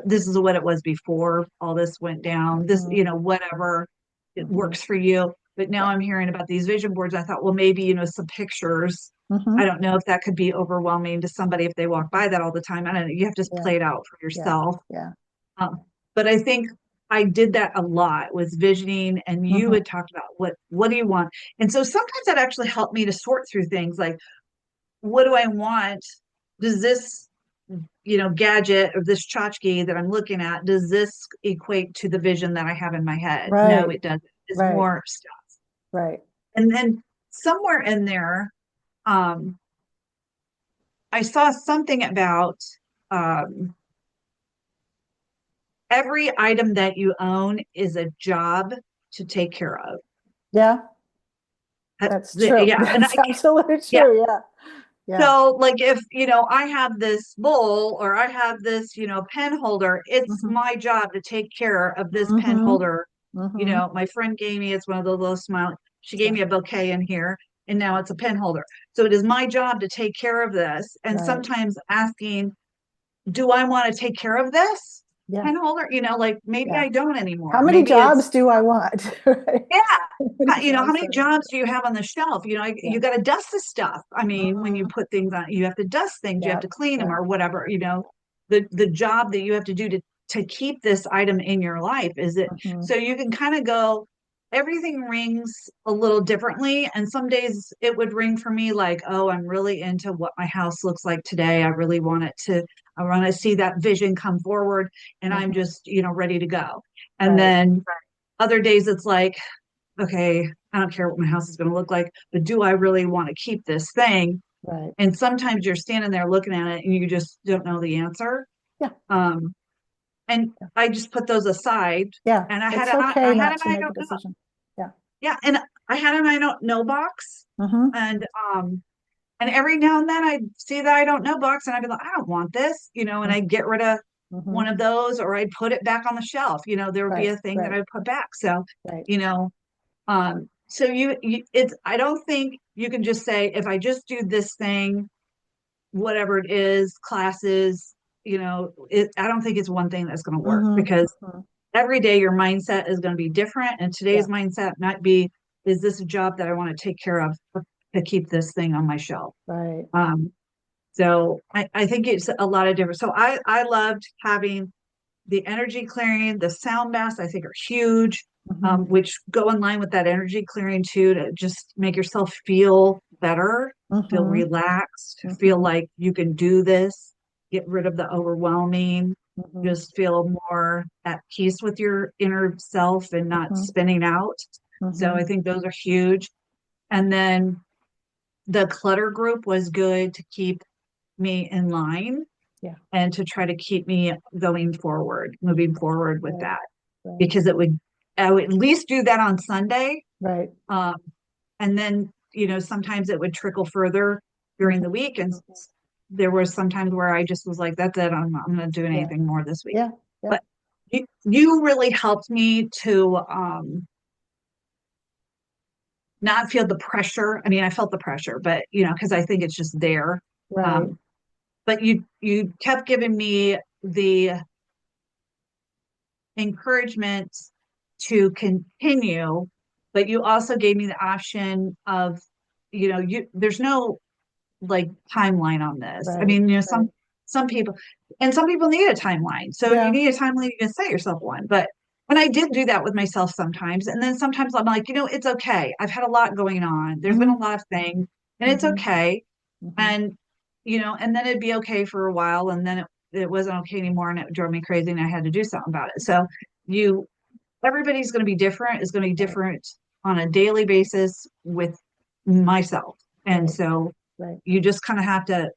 This is what it was before all this went down. This, Hmm. whatever it Hmm. works for you. But now Yeah. I'm hearing about these vision boards. I thought, well, maybe, some pictures. I Hmm. don't know if that could be overwhelming to somebody if they walk by that all the time. I don't know. You have to Yeah, play it out for yeah, yourself. yeah. Um, but I think I did that a lot with visioning, and you Hmm. had talked about what do you want? And so sometimes that actually helped me to sort through things like, what do I want? Does this, gadget or this tchotchke that I'm looking at, does this equate to the vision that I have in my head? No, Right, it doesn't. It's right, more stuff. right. And then somewhere in there, um, I saw something about um, every item that you own is a job to take care of. Yeah, that's true. Yeah, and That's absolutely yeah. true. Yeah, yeah. So, like, if I have this bowl or I have this, pen holder, it's Hmm. my job to take care of this pen Hmm. holder. Hmm. My friend gave me, it's one of those little smile. She gave Yeah, me a bouquet in here, and now it's a pen holder. So it is my job to take care of this. And right. sometimes asking, do I want to take care of this Yeah, pen holder? Like maybe yeah. I don't How anymore. many Maybe it's jobs do I want? Right? yeah. How many How jobs many do I want? jobs do you have on the shelf? Yeah. You got to dust the stuff. I mean, when you Hmm. put things on, you have to dust things, you have Yeah, to clean them yeah. or whatever, the job that you have to do to keep this item in your life is it. Hmm. So you can kind of go, everything rings a little differently. And some days it would ring for me like, oh, I'm really into what my house looks like today. I want to see that vision come forward, and I'm Hmm. just, ready to go. And Right, then other days it's like, okay, I don't care what my house is going to look like, but do I really want to keep this thing? right. And sometimes you're standing there looking at it and you just don't know the answer. Yeah, Um, and yeah. I just put those aside. Yeah, And it's I okay had not an to I make a don't know. decision. Yeah. Yeah, and I had an I don't know box, Hmm. and um, and every now and then I'd see that I don't know box, and I'd be like, I don't want this, and I'd get rid of Hmm. one of those, or I'd put it back on the shelf. There would be Right, a thing that right, I'd put back. So, right. you know, so it's, I don't think you can just say, if I just do this thing, whatever it is, classes, I don't think it's one thing that's going to work, Hmm. because Hmm. every day your mindset is going to be different. And Yeah, today's mindset might be, is this a job that I want to take care of to keep this thing on my shelf? right. Um, so I think it's a lot of different. So I loved having the energy clearing, the sound baths, I think are huge, Hmm. which go in line with that energy clearing too, to just make yourself feel better, feel Hmm. relaxed, feel Hmm. like you can do this, get rid of the overwhelming, Hmm. just feel more at peace with your inner self and not Hmm. spinning out. So Hmm. I think those are huge. And then the clutter group was good to keep me in line Yeah, and to try to keep me going forward, moving forward with right, that, right, because I would at least do that on Sunday. right. Um, and then, sometimes it would trickle further during Hmm. the week. And Hmm. there was sometimes where I just was like, that's it. I'm not doing Yeah, anything more this week. yeah, yeah. But you really helped me to, not feel the pressure. I mean, I felt the pressure, but, cause I think it's just there. Right. Um, but you kept giving me the encouragement to continue, but you also gave me the option of, there's no like timeline on this. I Right, mean, right. some people, and some people need a timeline. So you Yeah. need a timeline, you can set yourself one. But and I did do that with myself sometimes. And then sometimes I'm like, it's okay. I've had a lot going on. There's been a Hmm. lot of things, and it's Hmm. okay. Hmm. And and then it'd be okay for a while, and then it wasn't okay anymore, and it drove me crazy, and I had to do something about it. So you everybody's going to be different. It's going to be Right, different on a daily basis with myself. And right, so right. you just kind of have to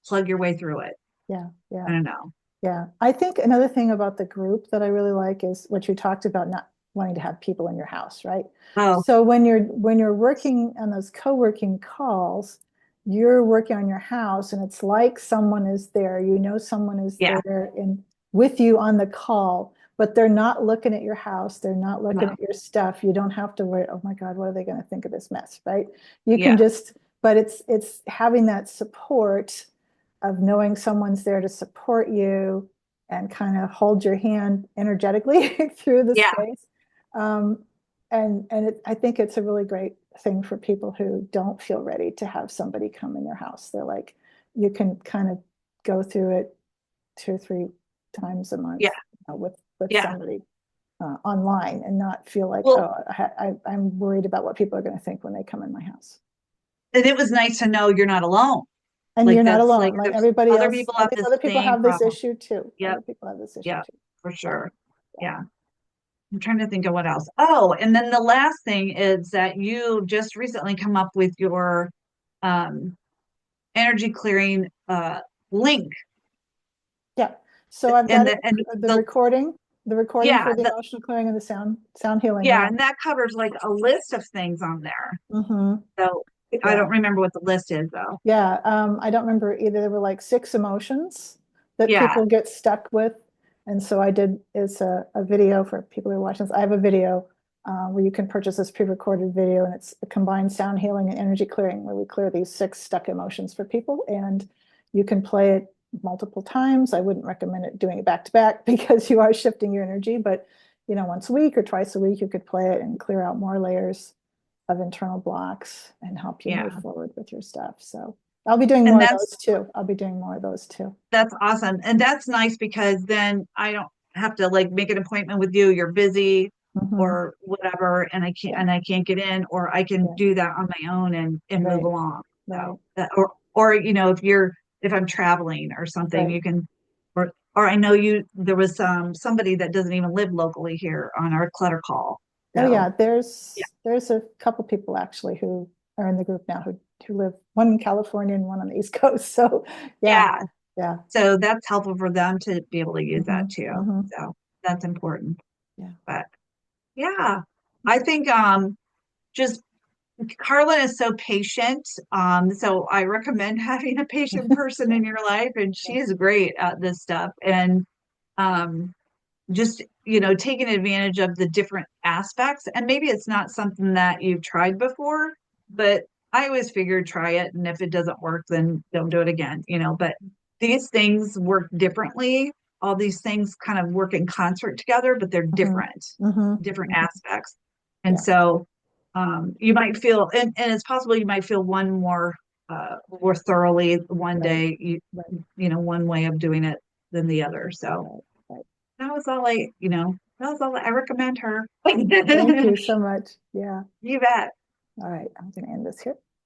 plug your way through it. Yeah, I yeah. don't know. Yeah, I think another thing about the group that I really like is what you talked about, not wanting to have people in your house, right? Oh, So when you're working on those co-working calls, you're working on your house and it's like someone is there, someone is yeah. there and with you on the call, but they're not looking at your house. They're not looking No. at your stuff. You don't have to worry, oh my God, what are they going to think of this mess, right? You can Yeah. just, but it's having that support of knowing someone's there to support you and kind of hold your hand energetically through the Yeah. space. Um, I think it's a really great thing for people who don't feel ready to have somebody come in their house. They're like, you can kind of go through it 2 or 3 times a month, Yeah. with Yeah. somebody online and not feel like, Well, oh, I'm worried about what people are going to think when they come in my house. and it was nice to know you're not alone. And you're Like not that's like alone. Like there's everybody other else, people have these the other people same have this problem. issue too. Yep. Other people have this issue Yep. too. For So, sure. yeah. Yeah. I'm trying to think of what else. Oh, and then the last thing is that you just recently come up with your um energy clearing link. Yeah. So I've got And it, and the recording, yeah, for the emotional clearing and the sound healing. yeah, Yeah. and that covers like a list of things on there. Hmm. So I Yeah. don't remember what the list is though. Yeah. I don't remember either. There were like 6 emotions that Yeah, people get stuck with. And so it's a video for people who are watching this. I have a video where you can purchase this pre-recorded video, and it's a combined sound healing and energy clearing where we clear these 6 stuck emotions for people. And you can play it multiple times. I wouldn't recommend doing it back to back because you are shifting your energy, but once a week or twice a week, you could play it and clear out more layers of internal blocks and help you move yeah. forward with your stuff. So I'll be doing And more of those too. I'll be doing more of those too. that's awesome. And that's nice because then I don't have to like make an appointment with you. You're busy Hmm. or whatever, Yeah, and I can't get in, or I can yeah, do that on my own and move right, along. right, So that, or if I'm traveling or something, right. you can or I know there was somebody that doesn't even live locally here on our clutter call. Oh yeah, So yeah, there's a couple people actually who are in the group now who live, one in California and one on the East Coast. So yeah, yeah. yeah. So that's helpful for them to be able to use Hmm. that too. Hmm. So that's important. Yeah. But yeah, I think just Carlin is so patient. So I recommend having a patient person Yeah. in your life, and Yeah. she is great at this stuff. And um, just, taking advantage of the different aspects. And maybe it's not something that you've tried before, but I always figured try it. And if it doesn't work, then don't do it again. But these things work differently. All these things kind of work in concert together, but they're Hmm. Hmm. different Hmm. aspects. And Yeah. so you might feel, and it's possible you might feel one more thoroughly one Right. day, Right. one way of doing it than the other. So Right. Right. that was all I recommend her. Thank you so much. Yeah. You bet. All right. I'm going to end this here.